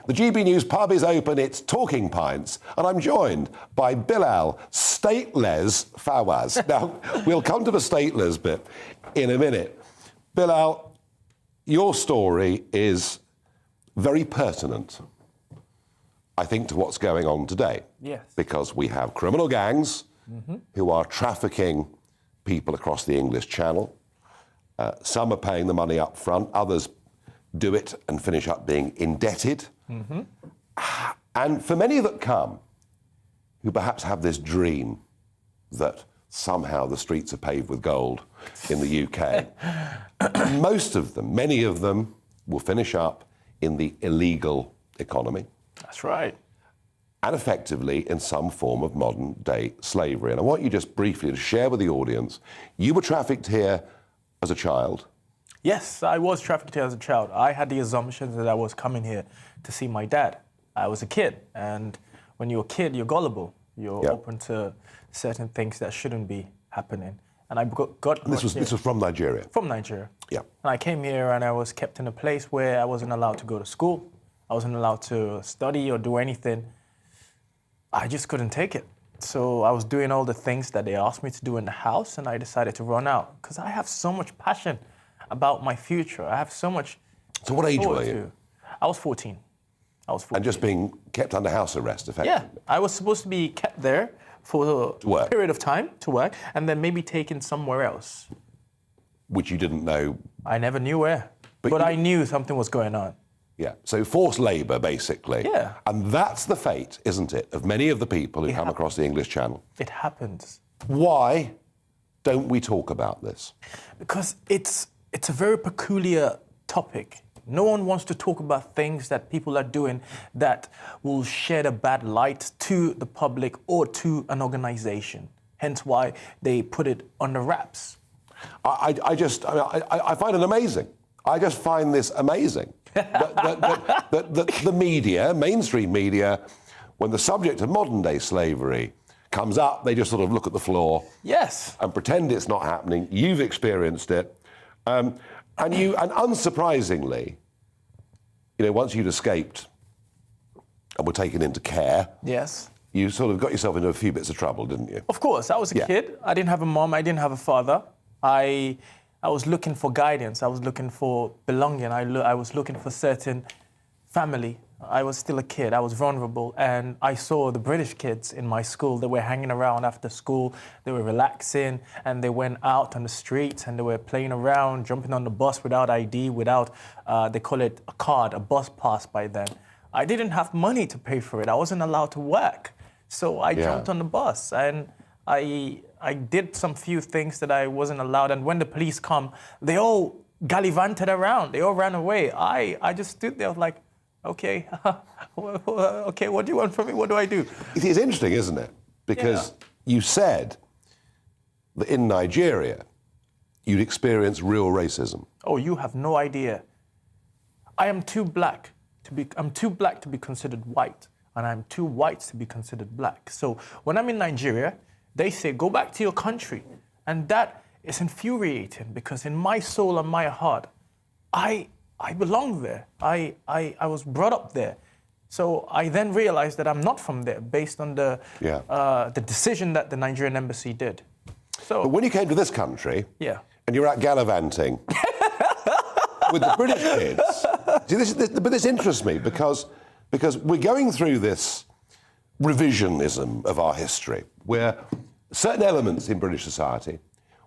The GB News pub is open, it's Talking Pints, and I'm joined by Bilal Stateless Fawaz. Now, we'll come to the stateless bit in a minute. Bilal, your story is very pertinent, I think, to what's going on today. Yes. Because we have criminal gangs who are trafficking people across the English Channel. Some are paying the money up front, others do it and finish up being indebted. And for many that come, who perhaps have this dream that somehow the streets are paved with gold in the UK, most of them, many of them, will finish up in the illegal economy. That's right. And effectively in some form of modern day slavery. And I want you just briefly to share with the audience, you were trafficked here as a child. Yes, I was trafficked here as a child. I had the assumption that I was coming here to see my dad. I was a kid, and when you're a kid, you're gullible. You're open to certain things that shouldn't be happening. And I got and this was from Nigeria? From Nigeria. Yeah. And I came here and I was kept in a place where I wasn't allowed to go to school. I wasn't allowed to study or do anything. I just couldn't take it. So I was doing all the things that they asked me to do in the house, and I decided to run out because I have so much passion about my future. I have so much. So what age were you? I was 14. And just being kept under house arrest, effectively? Yeah, I was supposed to be kept there for a period of time to work, and then maybe taken somewhere else. Which you didn't know? I never knew where, but I knew something was going on. Yeah, so forced labour, basically. Yeah. And that's the fate, isn't it, of many of the people who come across the English Channel. It happens. Why don't we talk about this? Because it's a very peculiar topic. No one wants to talk about things that people are doing that will shed a bad light to the public or to an organization. Hence why they put it under wraps. I find it amazing I just find this amazing. that the media, mainstream media, when the subject of modern-day slavery comes up, they just sort of look at the floor. Yes. And pretend it's not happening. You've experienced it. And unsurprisingly, you know, once you'd escaped and were taken into care, yes, you sort of got yourself into a few bits of trouble, didn't you? Of course. I was a kid. I didn't have a mom. I didn't have a father. I was looking for guidance. I was looking for belonging. I was looking for certain family. I was still a kid. I was vulnerable. And I saw the British kids in my school. They were hanging around after school. They were relaxing. And they went out on the streets and they were playing around, jumping on the bus without ID, without, they call it a card, a bus pass by then. I didn't have money to pay for it. I wasn't allowed to work. So I jumped on the bus and I did some few things that I wasn't allowed. And when the police come, they all gallivanted around. They all ran away. I just stood there like, okay, okay, what do you want from me? What do I do? It's interesting, isn't it? Because you said that in Nigeria, you'd experienced real racism. Oh, you have no idea. I'm too black to be considered white, and I'm too white to be considered black. So when I'm in Nigeria, they say, go back to your country. And that is infuriating because in my soul and my heart, I belong there. I was brought up there. So I then realized that I'm not from there based on the decision that the Nigerian embassy did. So, but when you came to this country, and you're out gallivanting with the British kids, but this interests me because we're going through this revisionism of our history, where certain elements in British society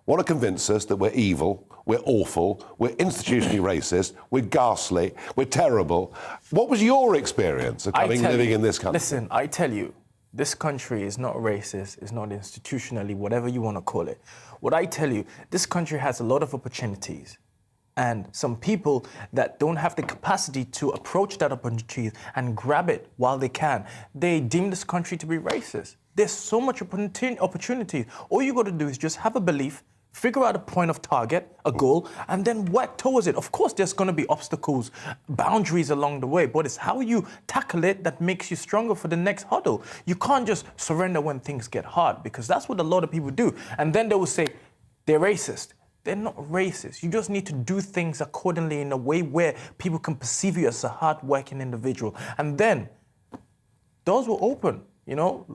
want to convince us that we're evil, we're awful, we're institutionally racist, we're ghastly, we're terrible. What was your experience of living in this country? Listen, I tell you, this country is not racist, it's not institutionally, whatever you want to call it. What I tell you, this country has a lot of opportunities. And some people that don't have the capacity to approach that opportunity and grab it while they can, they deem this country to be racist. There's so much opportunity. All you got to do is just have a belief, figure out a point of target, a goal, and then work towards it. Of course, there's going to be obstacles, boundaries along the way, but it's how you tackle it that makes you stronger for the next hurdle. You can't just surrender when things get hard, because that's what a lot of people do. And then they will say, they're racist. They're not racist. You just need to do things accordingly in a way where people can perceive you as a hard-working individual. And then doors will open. You know,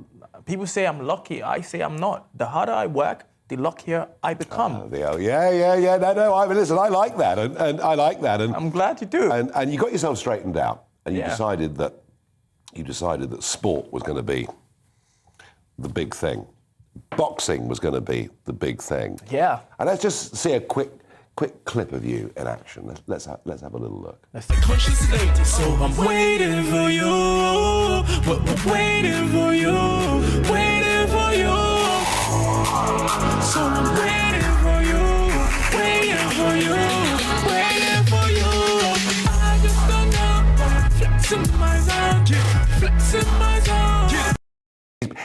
people say I'm lucky. I say I'm not. The harder I work, the luckier I become. No, listen, I like that, and I like that, and I'm glad you do. And you got yourself straightened out, and you decided that sport was going to be the big thing. Boxing was going to be the big thing. Yeah. And let's just see a quick clip of you in action. Let's have a little look. So I'm waiting for you. We're waiting for you. Waiting for you. So I'm waiting for you. Waiting for you. Waiting for you. I just don't know. Flexing my zone. Flexing my zone.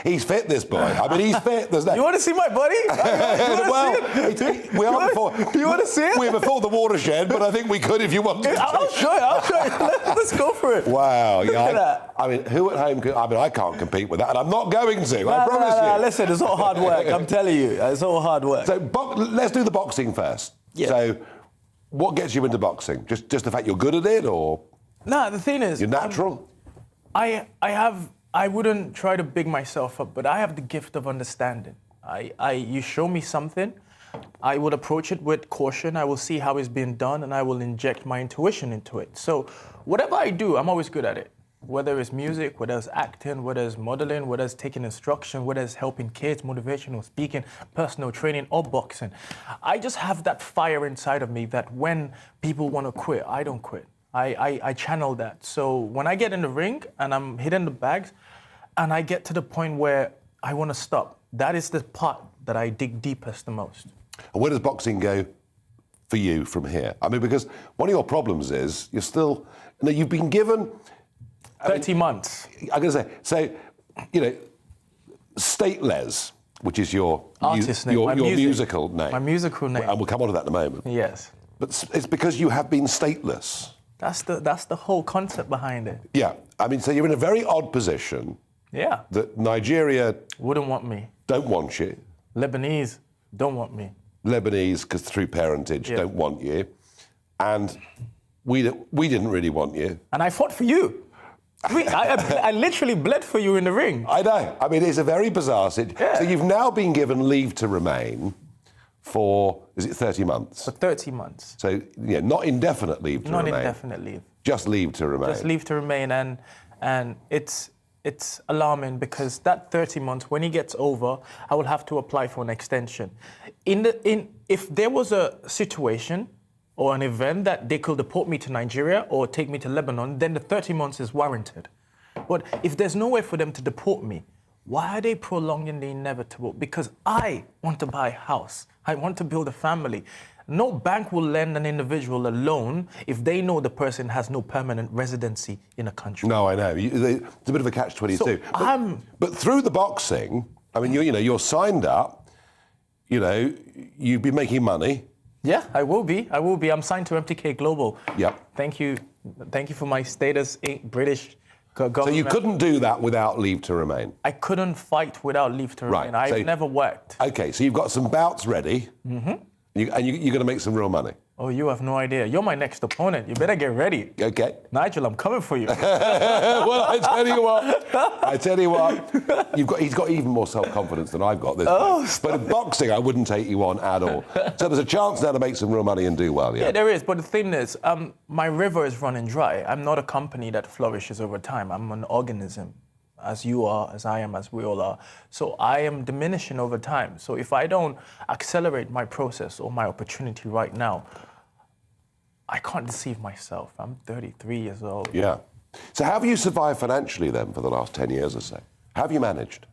He's fit, this boy. I mean, he's fit. There's no... You want to see my body? We are before. You want to see it? We're before the watershed, but I think we could if you want to. I'll show you. Let's go for it. Wow. Look at that. I mean, who at home could... I mean, I can't compete with that, and I'm not going to. I promise you. Listen, it's all hard work. I'm telling you. It's all hard work. So let's do the boxing first. Yeah. So what gets you into boxing? Just the fact you're good at it, or... No, the thing is... You're natural? I wouldn't try to big myself up, but I have the gift of understanding. You show me something, I would approach it with caution. I will see how it's being done, and I will inject my intuition into it. So whatever I do, I'm always good at it. Whether it's music, whether it's acting, whether it's modeling, whether it's taking instruction, whether it's helping kids, motivational speaking, personal training, or boxing. I just have that fire inside of me that when people want to quit, I don't quit. I channel that. So when I get in the ring and I'm hitting the bags and I get to the point where I want to stop, that is the part that I dig deepest the most. And where does boxing go for you from here? I mean, because one of your problems is you're still... you've been given... 30 months. I'm going to say, so, Stateless, which is your artist name, your musical name. My musical name. And we'll come on to that in a moment. Yes. But it's because you have been stateless. That's the whole concept behind it. Yeah, I mean, so you're in a very odd position. Yeah. That Nigeria wouldn't want me. Don't want you. Lebanese don't want me. Lebanese, because through parentage, don't want you. And we didn't really want you. And I fought for you. I literally bled for you in the ring. I know. I mean, it's a very bizarre situation. Yeah. So you've now been given leave to remain for, is it 30 months? For 30 months. So, yeah, not indefinite leave to remain. Not indefinite leave. Just leave to remain. Just leave to remain, and it's alarming because that 30 months, when it gets over, I will have to apply for an extension. If there was a situation or an event that they could deport me to Nigeria or take me to Lebanon, then the 30 months is warranted. But if there's no way for them to deport me, why are they prolonging the inevitable? Because I want to buy a house. I want to build a family. No bank will lend an individual a loan if they know the person has no permanent residency in a country. No, I know. It's a bit of a catch-22. So but through the boxing, I mean, you're signed up. You've been making money. Yeah, I will be. I'm signed to MTK Global. Yep. Thank you for my status, British government. So you couldn't do that without leave to remain? I couldn't fight without leave to remain. Right. I've never worked. Okay, so you've got some bouts ready. Mm-hmm. You're going to make some real money. Oh, you have no idea. You're my next opponent. You better get ready. Okay. Nigel, I'm coming for you. Well, I tell you what. He's got even more self-confidence than I've got. But in boxing, I wouldn't take you on at all. So there's a chance now to make some real money and do well, yeah? Yeah, there is. But the thing is, my river is running dry. I'm not a company that flourishes over time. I'm an organism, as you are, as I am, as we all are. So I am diminishing over time. So if I don't accelerate my process or my opportunity right now, I can't deceive myself. I'm 33 years old. Yeah. So how have you survived financially then for the last 10 years or so? How have you managed?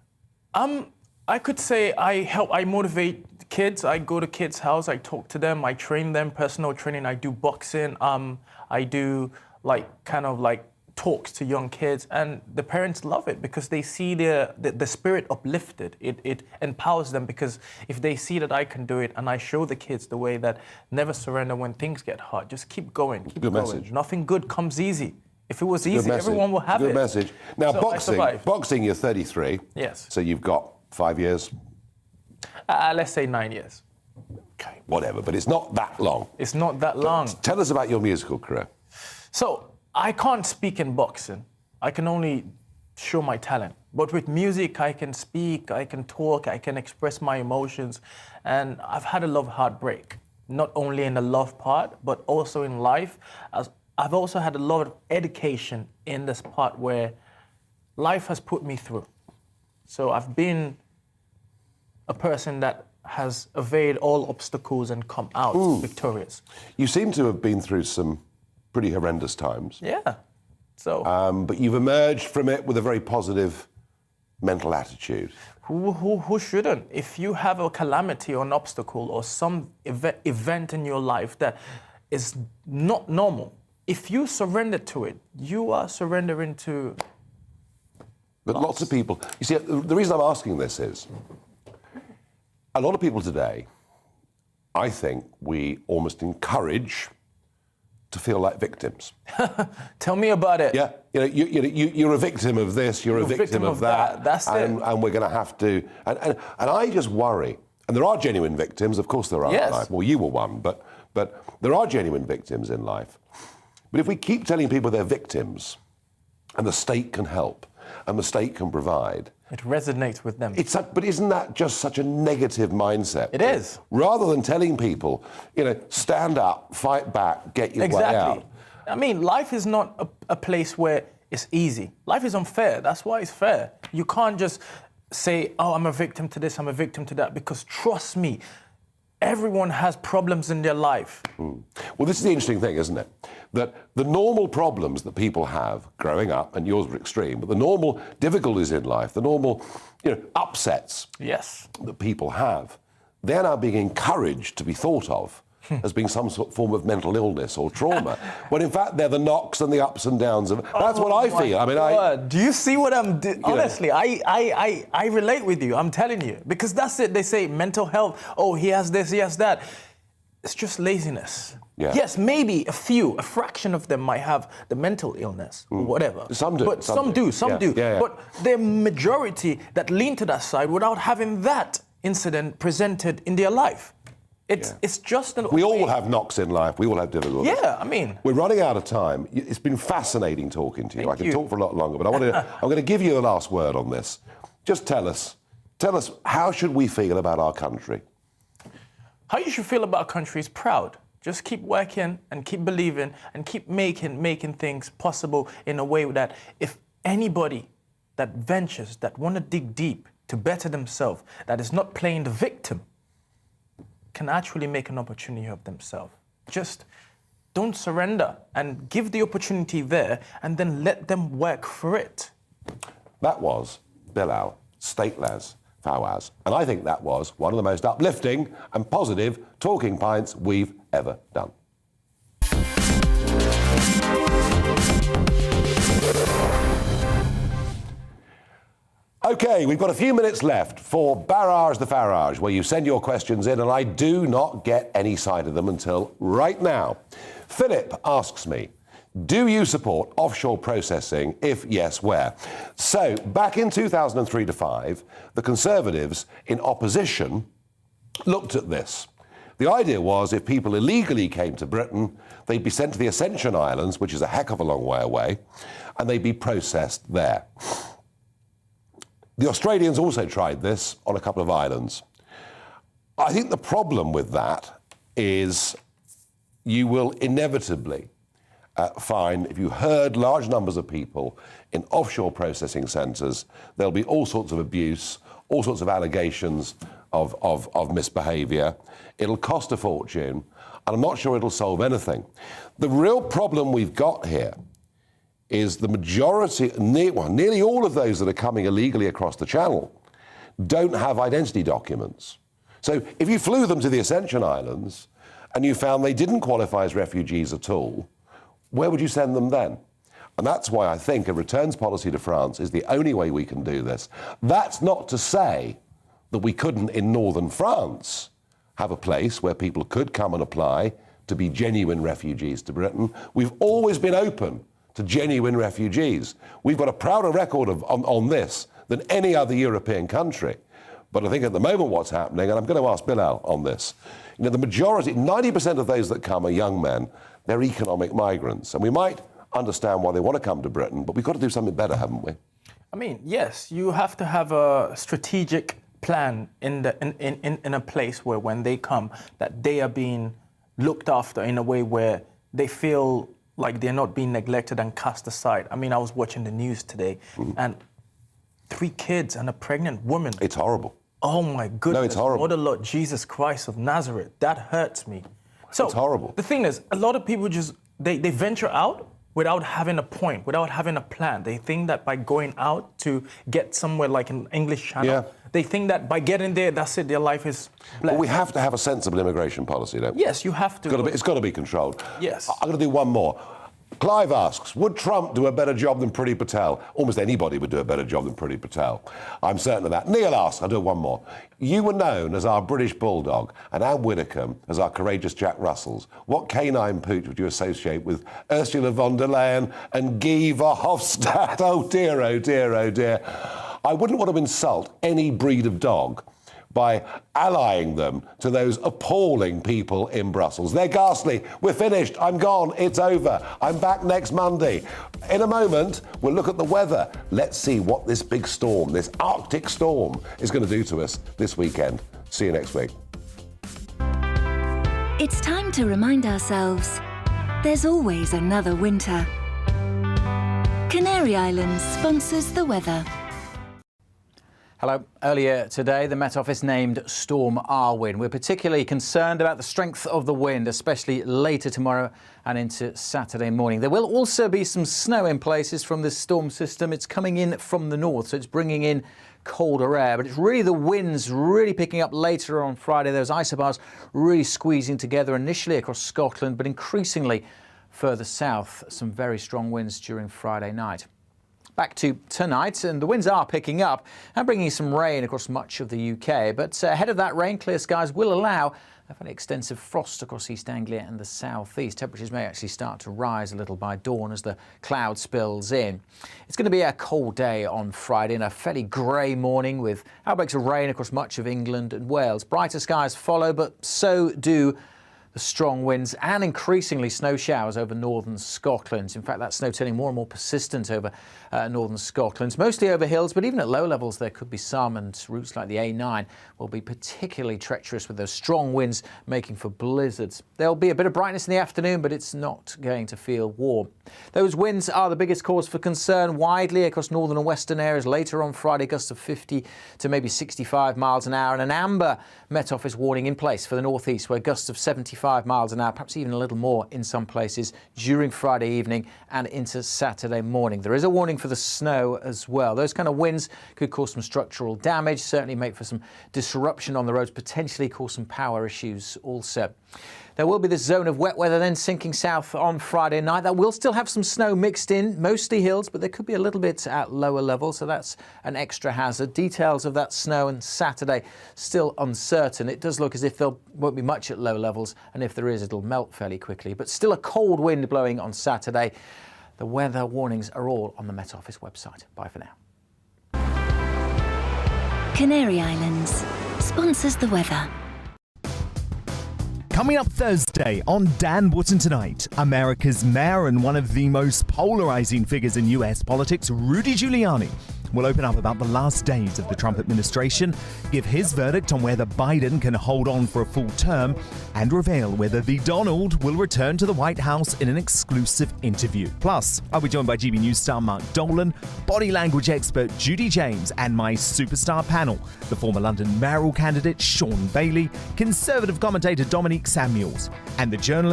I could say I motivate kids. I go to kids' house, I talk to them, I train them, personal training, I do boxing, I do talks to young kids, and the parents love it because they see the spirit uplifted. It empowers them because if they see that I can do it and I show the kids the way that never surrender when things get hard, just keep going, keep Good going. Message. Nothing good comes easy. If it was easy, everyone will have it. Good message. Now, So boxing, you're 33. Yes. So you've got 5 years? Let's say 9 years. Okay, whatever, but it's not that long. It's not that long. Tell us about your musical career. So, I can't speak in boxing. I can only show my talent. But with music, I can speak, I can talk, I can express my emotions. And I've had a love heartbreak, not only in the love part, but also in life. I've also had a lot of education in this part where life has put me through. So I've been a person that has evaded all obstacles and come out victorious. You seem to have been through some pretty horrendous times. Yeah. So. But you've emerged from it with a very positive mental attitude. Who shouldn't? If you have a calamity or an obstacle or some event in your life that is not normal, if you surrender to it, you are surrendering to. But lots of people. You see, the reason I'm asking this is a lot of people today, I think we almost encourage to feel like victims. Tell me about it. Yeah, you're a victim of this, you're a victim of that. That's it. And we're going to have to. And I just worry. And there are genuine victims, of course there are. Yes. In life. Well, you were one, but there are genuine victims in life. But if we keep telling people they're victims, and the state can help, and the state can provide, it resonates with them. But isn't that just such a negative mindset? It is. Rather than telling people, stand up, fight back, get your way out. I mean, life is not a place where it's easy. Life is unfair. That's why it's fair. You can't just say, oh, I'm a victim to this, I'm a victim to that, because trust me, everyone has problems in their life. Well, this is the interesting thing, isn't it? That the normal problems that people have growing up, and yours were extreme, but the normal difficulties in life, the normal, upsets that people have, they're now being encouraged to be thought of as being some sort of form of mental illness or trauma, when in fact they're the knocks and the ups and downs of. That's what I feel. I mean, do you see what I'm doing? Honestly, I relate with you. I'm telling you, because that's it. They say mental health. Oh, he has this, he has that. it's just laziness. Yeah. Yes, maybe a fraction of them might have the mental illness or whatever. Some do. But some do. Yeah. But the majority that lean to that side without having that incident presented in their life. It's just an... We all have knocks in life. We all have difficulties. Yeah, I mean... We're running out of time. It's been fascinating talking to you. I can talk for a lot longer, but I'm going to give you the last word on this. Just tell us, how should we feel about our country? How you should feel about a country is proud. Just keep working and keep believing and keep making things possible in a way that if anybody that ventures, that want to dig deep to better themselves, that is not playing the victim, can actually make an opportunity of themselves. Just don't surrender and give the opportunity there and then let them work for it. That was Bilal Fawaz. And I think that was one of the most uplifting and positive talking pints we've ever done. OK, we've got a few minutes left for Barrage the Farage, where you send your questions in, and I do not get any sight of them until right now. Philip asks me, do you support offshore processing? If yes, where? So, back in 2003 to 5, the Conservatives in opposition looked at this. The idea was if people illegally came to Britain, they'd be sent to the Ascension Islands, which is a heck of a long way away, and they'd be processed there. The Australians also tried this on a couple of islands. I think the problem with that is you will inevitably find, if you herd large numbers of people in offshore processing centres, there'll be all sorts of abuse, all sorts of allegations of misbehaviour. It'll cost a fortune, and I'm not sure it'll solve anything. The real problem we've got here is the majority, nearly all of those that are coming illegally across the channel don't have identity documents. So if you flew them to the Ascension Islands and you found they didn't qualify as refugees at all, where would you send them then? And that's why I think a returns policy to France is the only way we can do this. That's not to say that we couldn't, in northern France, have a place where people could come and apply to be genuine refugees to Britain. We've always been open to genuine refugees. We've got a prouder record on this than any other European country. But I think at the moment what's happening, and I'm going to ask Bilal on this, the majority, 90% of those that come are young men. They're economic migrants. And we might understand why they want to come to Britain, but we've got to do something better, haven't we? I mean, yes, you have to have a strategic plan in a place where when they come, that they are being looked after in a way where they feel like they're not being neglected and cast aside. I mean, I was watching the news today, and 3 kids and a pregnant woman. It's horrible. Oh, my goodness. No, it's horrible. What the Lord Jesus Christ of Nazareth. That hurts me. So, it's horrible. The thing is, a lot of people just, they venture out without having a point, without having a plan. They think that by going out to get somewhere like an English Channel, they think that by getting there, that's it, their life is blessed. But we have to have a sensible immigration policy, don't we? Yes, you have to. It's got to be controlled. Yes. I'm going to do one more. Clive asks, would Trump do a better job than Priti Patel? Almost anybody would do a better job than Priti Patel. I'm certain of that. Neil asks, I'll do one more. You were known as our British Bulldog and Anne Widdecombe as our courageous Jack Russells. What canine pooch would you associate with Ursula von der Leyen and Guy Verhofstadt? Oh dear, oh dear, oh dear. I wouldn't want to insult any breed of dog by allying them to those appalling people in Brussels. They're ghastly. We're finished. I'm gone. It's over. I'm back next Monday. In a moment, we'll look at the weather. Let's see what this big storm, this Arctic storm, is going to do to us this weekend. See you next week. It's time to remind ourselves there's always another winter. Canary Islands sponsors the weather. Hello. Earlier today, the Met Office named Storm Arwen. We're particularly concerned about the strength of the wind, especially later tomorrow and into Saturday morning. There will also be some snow in places from this storm system. It's coming in from the north, so it's bringing in colder air. But it's really the winds really picking up later on Friday. Those isobars really squeezing together initially across Scotland, but increasingly further south. Some very strong winds during Friday night. Back to tonight, and the winds are picking up and bringing some rain across much of the UK. But ahead of that rain, clear skies will allow a fairly extensive frost across East Anglia and the south east. Temperatures may actually start to rise a little by dawn as the cloud spills in. It's going to be a cold day on Friday and a fairly grey morning with outbreaks of rain across much of England and Wales. Brighter skies follow, but so do the strong winds and increasingly snow showers over northern Scotland. In fact, that snow turning more and more persistent over northern Scotland, mostly over hills, but even at low levels there could be some, and routes like the A9 will be particularly treacherous with those strong winds making for blizzards. There'll be a bit of brightness in the afternoon, but it's not going to feel warm. Those winds are the biggest cause for concern widely across northern and western areas. Later on Friday, gusts of 50 to maybe 65 miles an hour, and an amber Met Office warning in place for the northeast, where gusts of 75 miles an hour, perhaps even a little more in some places during Friday evening and into Saturday morning. There is a warning for the snow as well. Those kind of winds could cause some structural damage, certainly make for some disruption on the roads, potentially cause some power issues also. There will be this zone of wet weather then sinking south on Friday night. That will still have some snow mixed in, mostly hills, but there could be a little bit at lower levels, so that's an extra hazard. Details of that snow on Saturday still uncertain. It does look as if there won't be much at low levels, and if there is, it'll melt fairly quickly. But still a cold wind blowing on Saturday. The weather warnings are all on the Met Office website. Bye for now. Canary Islands sponsors the weather. Coming up Thursday on Dan Wootton Tonight, America's mayor and one of the most polarizing figures in US politics, Rudy Giuliani, will open up about the last days of the Trump administration, give his verdict on whether Biden can hold on for a full term, and reveal whether the Donald will return to the White House in an exclusive interview. Plus, I'll be joined by GB News star Mark Dolan, body language expert Judy James, and my superstar panel, the former London mayoral candidate Sean Bailey, Conservative commentator Dominique Samuels, and the journalist